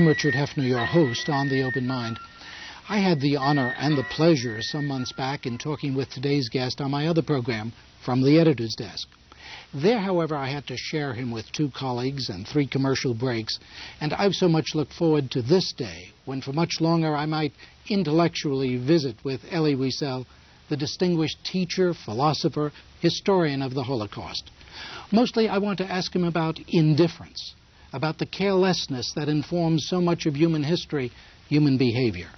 I'm Richard Hefner, your host on The Open Mind. I had the honor and the pleasure some months back in talking with today's guest on my other program, From the Editor's Desk. There, however, I had to share him with 2 colleagues and 3 commercial breaks, and I've so much looked forward to this day, when for much longer I might intellectually visit with Elie Wiesel, the distinguished teacher, philosopher, historian of the Holocaust. Mostly I want to ask him about indifference, about the carelessness that informs so much of human history, human behavior.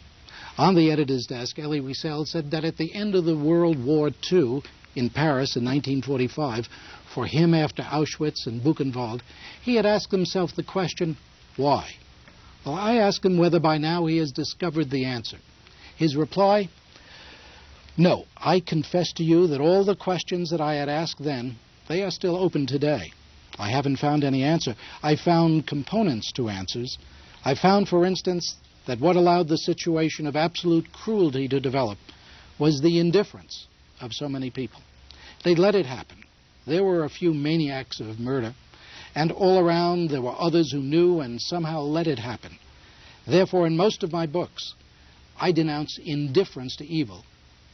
On the editor's desk, Elie Wiesel said that at the end of the World War II, in Paris in 1945, for him after Auschwitz and Buchenwald, he had asked himself the question, why? Well, I asked him whether by now he has discovered the answer. His reply, no, I confess to you that all the questions that I had asked then, they are still open today. I haven't found any answer. I found components to answers. I found, for instance, that what allowed the situation of absolute cruelty to develop was the indifference of so many people. They let it happen. There were a few maniacs of murder, and all around there were others who knew and somehow let it happen. Therefore, in most of my books, I denounce indifference to evil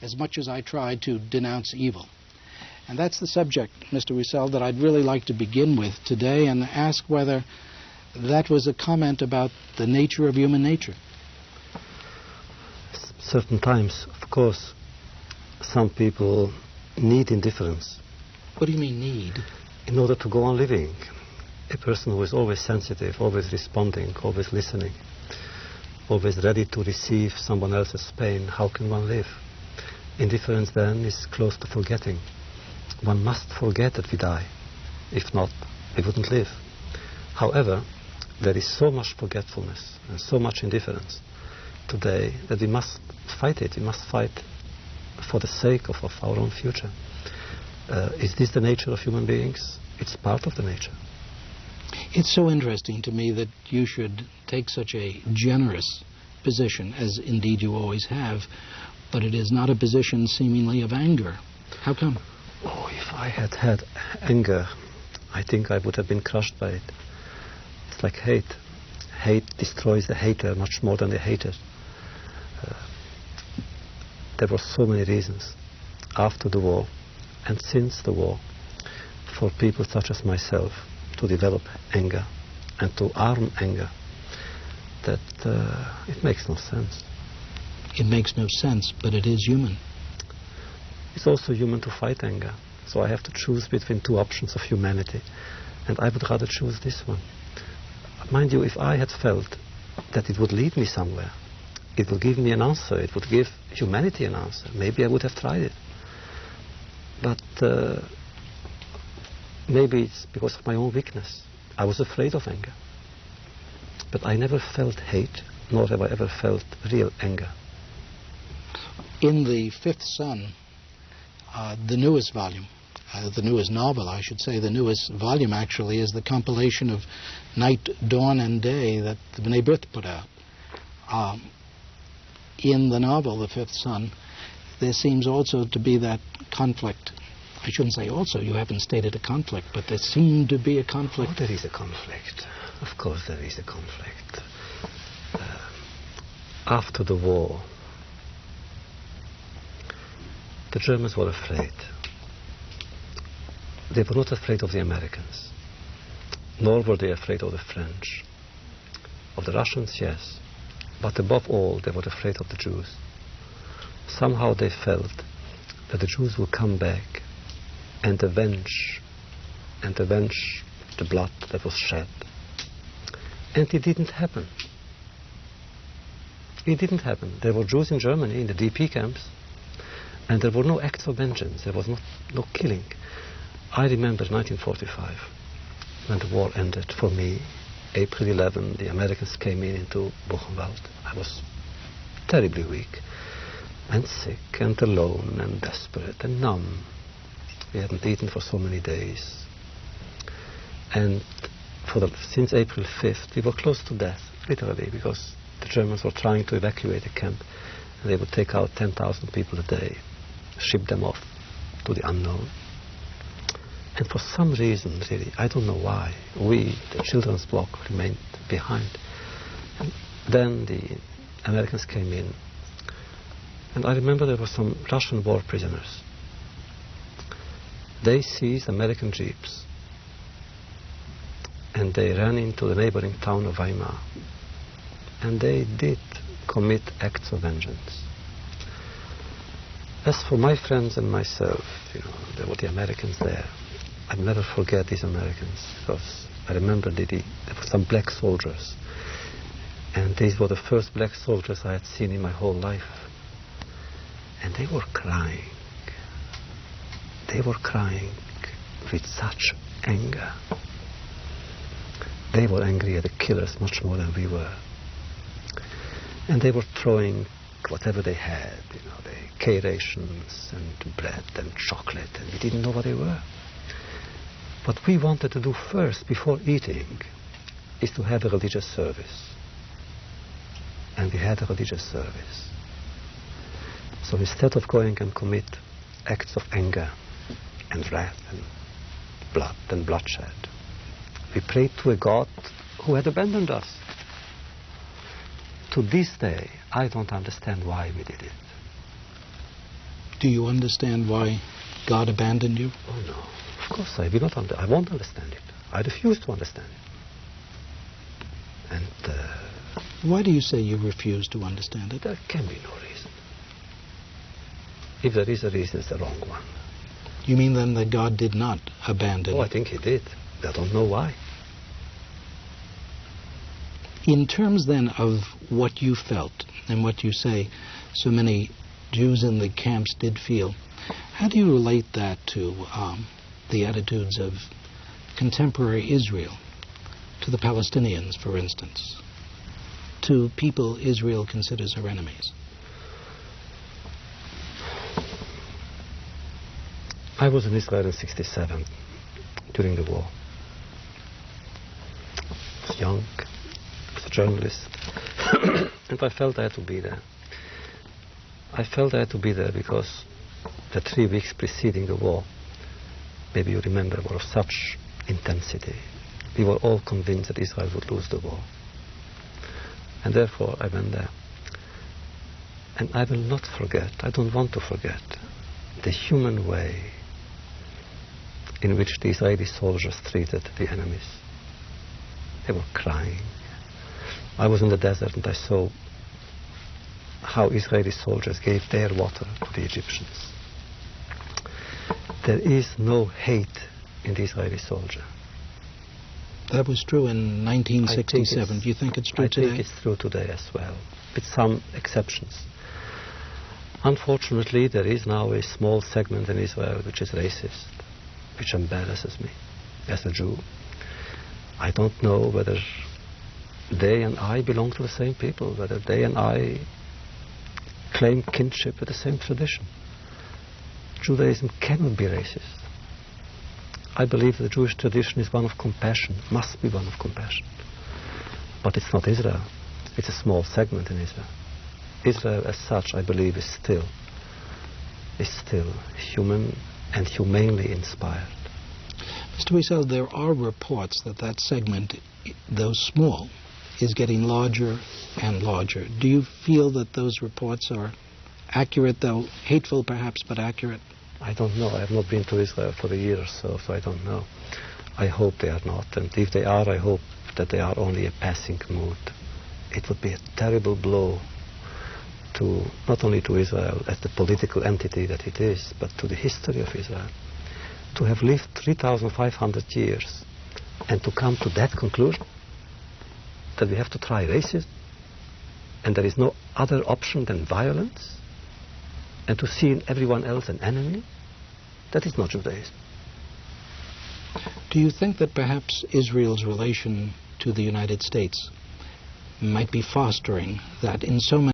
as much as I try to denounce evil. And that's the subject, Mr. Wiesel, that I'd really like to begin with today and ask whether that was a comment about the nature of human nature. Certain times, of course, some people need indifference. What do you mean, need? In order to go on living. A person who is always sensitive, always responding, always listening, always ready to receive someone else's pain, how can one live? Indifference then is close to forgetting. One must forget that we die. If not, we wouldn't live. However, there is so much forgetfulness and so much indifference today that we must fight it. We must fight for the sake of our own future. Is this the nature of human beings? It's part of the nature. It's so interesting to me that you should take such a generous position, as indeed you always have, but it is not a position seemingly of anger. How come? Oh, if I had had anger, I think I would have been crushed by it. It's like hate. Hate destroys the hater much more than the hater. There were so many reasons after the war and since the war for people such as myself to develop anger and to arm anger that it makes no sense. It makes no sense, but it is human. It's also human to fight anger. So I have to choose between 2 options of humanity, and I would rather choose this one. Mind you, if I had felt that it would lead me somewhere, it would give me an answer, it would give humanity an answer, maybe I would have tried it. But maybe it's because of my own weakness. I was afraid of anger. But I never felt hate, nor have I ever felt real anger. In The Fifth Son, the newest volume, the newest novel, I should say, the newest volume actually is the compilation of Night, Dawn, and Day that the B'nai B'rith put out. In the novel, The Fifth Son, there seems also to be that conflict. I shouldn't say also, you haven't stated a conflict, but there seemed to be a conflict. Oh, there is a conflict. Of course there is a conflict. After the war, the Germans were afraid. They were not afraid of the Americans, nor were they afraid of the French. Of the Russians, yes, but above all, they were afraid of the Jews. Somehow they felt that the Jews would come back and avenge the blood that was shed. And it didn't happen. It didn't happen. There were Jews in Germany in the DP camps, and there were no acts of vengeance. There was no killing. I remember 1945, when the war ended for me. April 11, the Americans came into Buchenwald. I was terribly weak and sick and alone and desperate and numb. We hadn't eaten for so many days. And since April 5th, we were close to death, literally, because the Germans were trying to evacuate the camp, and they would take out 10,000 people a day, ship them off to the unknown. And for some reason, really, I don't know why, we, the children's block, remained behind. Then the Americans came in, and I remember there were some Russian war prisoners. They seized American jeeps, and they ran into the neighboring town of Weimar, and they did commit acts of vengeance. As for my friends and myself, there were the Americans there. I'll never forget these Americans, because I remember there were some black soldiers, and these were the first black soldiers I had seen in my whole life. And they were crying. They were crying with such anger. They were angry at the killers much more than we were. And they were throwing whatever they had, the K-rations and bread and chocolate, and we didn't know what they were. What we wanted to do first, before eating, is to have a religious service. And we had a religious service. So instead of going and commit acts of anger and wrath and blood and bloodshed, we prayed to a God who had abandoned us. To this day, I don't understand why we did it. Do you understand why God abandoned you? Oh no, of course I will not. I won't understand it. I refuse to understand it. And why do you say you refuse to understand it? There can be no reason. If there is a reason, it's the wrong one. You mean then that God did not abandon you? I think he did. I don't know why. In terms then of what you felt and what you say so many Jews in the camps did feel, how do you relate that to the attitudes of contemporary Israel, to the Palestinians, for instance, to people Israel considers her enemies? I was in Israel in 1967 during the war. I was young, I was a journalist, and I felt I had to be there. I felt I had to be there because the 3 weeks preceding the war, maybe you remember, were of such intensity. We were all convinced that Israel would lose the war. And therefore I went there. And I will not forget, I don't want to forget, the human way in which the Israeli soldiers treated the enemies. They were crying. I was in the desert and I saw how Israeli soldiers gave their water to the Egyptians. There is no hate in the Israeli soldier. That was true in 1967. Do you think it's true today? I think it's true today as well, with some exceptions. Unfortunately, there is now a small segment in Israel which is racist, which embarrasses me as a Jew. I don't know whether they and I belong to the same people, whether they and I claim kinship with the same tradition. Judaism cannot be racist. I believe the Jewish tradition is one of compassion, must be one of compassion. But it's not Israel. It's a small segment in Israel. Israel as such, I believe, is still human and humanely inspired. Mr. Wiesel, there are reports that that segment, though small, is getting larger and larger. Do you feel that those reports are accurate, though hateful perhaps, but accurate? I don't know. I have not been to Israel for a year or so I don't know. I hope they are not. And if they are, I hope that they are only a passing mood. It would be a terrible blow to not only to Israel as the political entity that it is, but to the history of Israel. To have lived 3,500 years and to come to that conclusion, that we have to try racism and there is no other option than violence, and to see in everyone else an enemy, that is not Judaism. Do you think that perhaps Israel's relation to the United States might be fostering that in so many